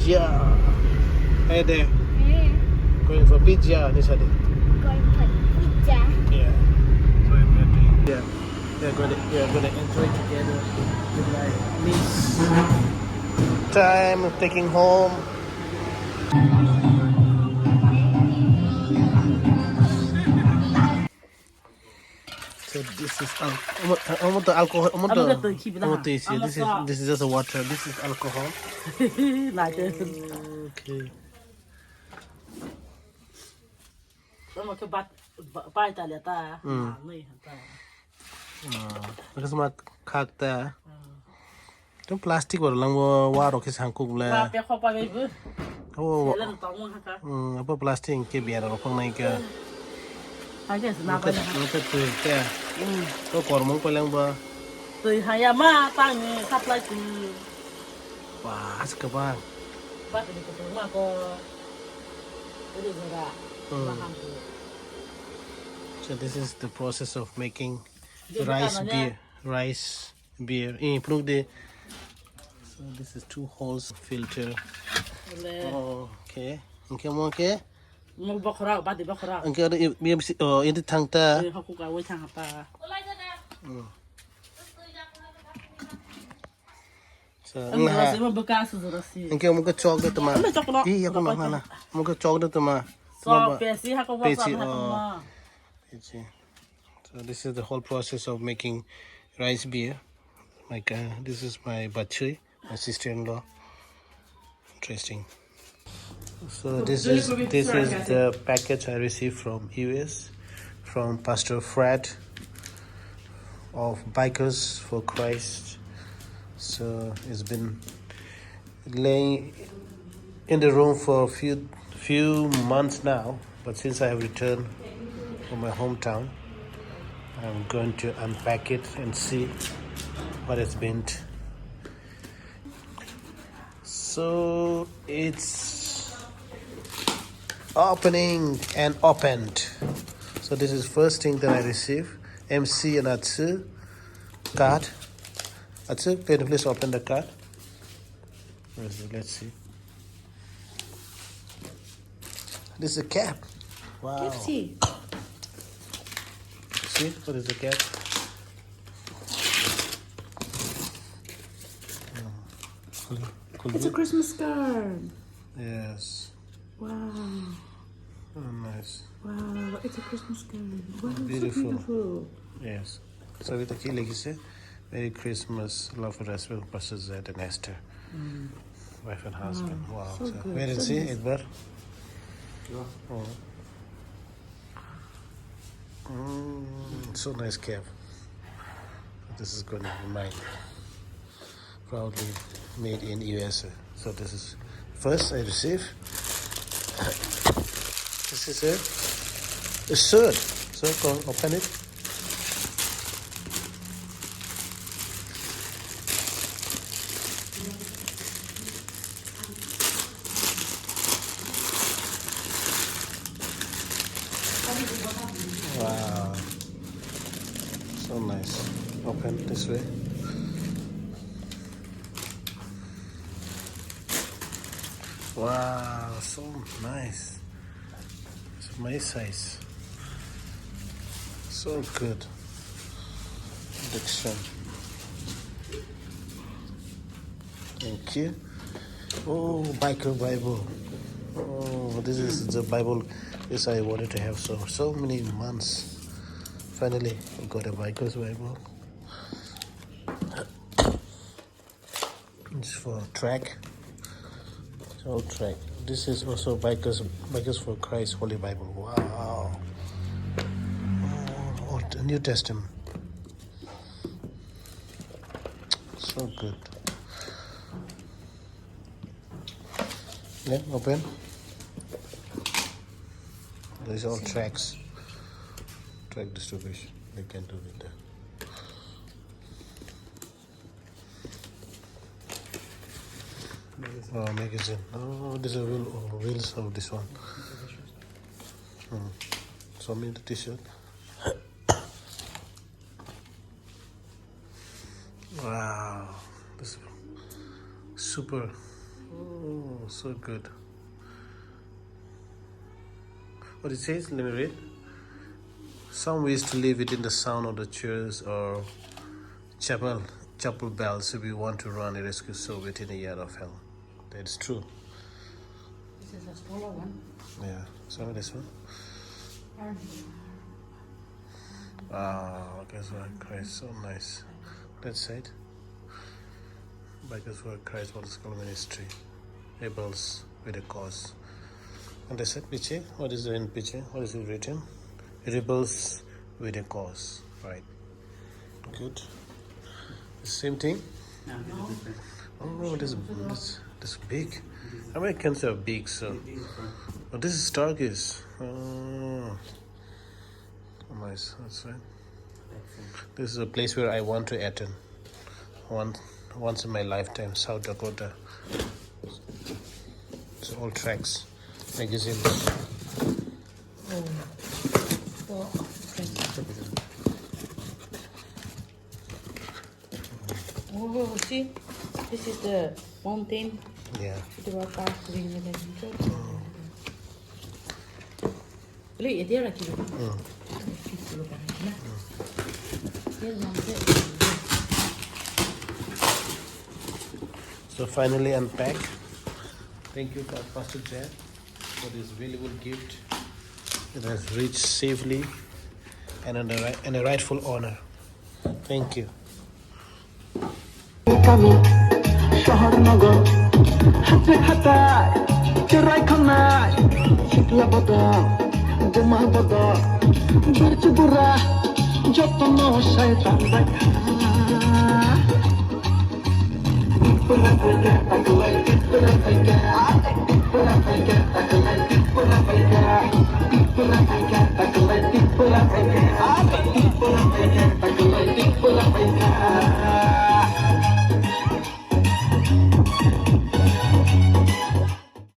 pizza. Hey there. Hey, Going for pizza, Nisha. going for pizza. Yeah. So we're doing. Yeah. We're gonna enjoy together with my niece. Time taking home. So this is I want the alcohol. I want this. Yeah, this is just a water. This is alcohol. Okay. Because my kakta. Don't plastic or lang waro kis hangkuk la. Oh. Apa plastic ke biar orang naik ke. Mungkin tu ya. Kau kormong paling ba. Wah, sekarang. So this is the process of making rice beer. So this is 2 holes filter. Oh, okay. Okay, mo okay. Okay, ada ini tangta. So, okay, mo ka chok dito ma. Iya ko mana. Mo ka chok dito ma. So, pesi. So this is the whole process of making rice beer. Like this is my bachui, my sister-in-law. Interesting. So this is the package I received from US, from Pastor Fred of Bikers for Christ. So it's been laying in the room for a few months now, but since I have returned from my hometown, I'm going to unpack it and see what it's been. So it's opening and opened. So this is first thing that I received. MC and Atsu card. Atsu, can you please open the card? Where is it? Let's see. This is a cap. Wow. See, what is the cap? It's a Christmas card. Yes. Wow. Oh, nice. Wow, it's a Christmas card. Wow, Beautiful. so beautiful. Yes. So with the key legacy, Merry Christmas, love and respect, Pastor Zed and Esther, wife and husband. Wow. So good. Where is So he? nice. Edward? Oh. So nice cap. This is going to be mine. Proudly made in USA. So this is first I receive. This is a shirt. So go open it. Wow. So nice. Open this way. Wow, so nice. It's my size. So good. Addiction. Thank you. Oh, Biker Bible. Oh, this is the Bible. Yes, I wanted to have so many months. Finally, I got a Biker's Bible. It's for track. It's all track. This is also Bikers for Christ Holy Bible. Wow. Oh, the New Testament. So good. Yeah, open. These are all tracks. Track distribution. They can do with that. Oh, magazine. Oh, these are wheels of this one. So many t-shirt. Wow, this is super. Oh. Oh, so good. What it says? Let me read. Some ways to live within the sound of the cheers or chapel bells if you want to run a rescue soul within a yard of hell. That's true. This is a smaller one. Yeah. So this one. Wow, Bikers for Christ, so nice. That's it. Bikers for Christ Water School Ministry. Rebels with a cause. And that's it, Piche. What is the in Piche? What is it written? Rebels with a cause. Right. Good. The same thing? Oh, this big. Americans are big, so. Oh, this is Turkish. Oh, nice. That's right. This is a place where I want to attend. Once in my lifetime, South Dakota. It's all tracks, magazines. Oh, see, this is the mountain. Yeah. The water green and then look at there, like you. So finally unpack. Thank you for Pastor Jack for this valuable gift. It has reached safely and in a rightful honor. Thank you. শহর নগর হাতে হাতায় চেরাই খানায় শিকলা বদল জমা বদল বাড়ছে বুড়া যত্ন শয়তান দেখা পুরা পাইকা তাকলাই পুরা পাইকা পুরা পাইকা তাকলাই পুরা পাইকা পুরা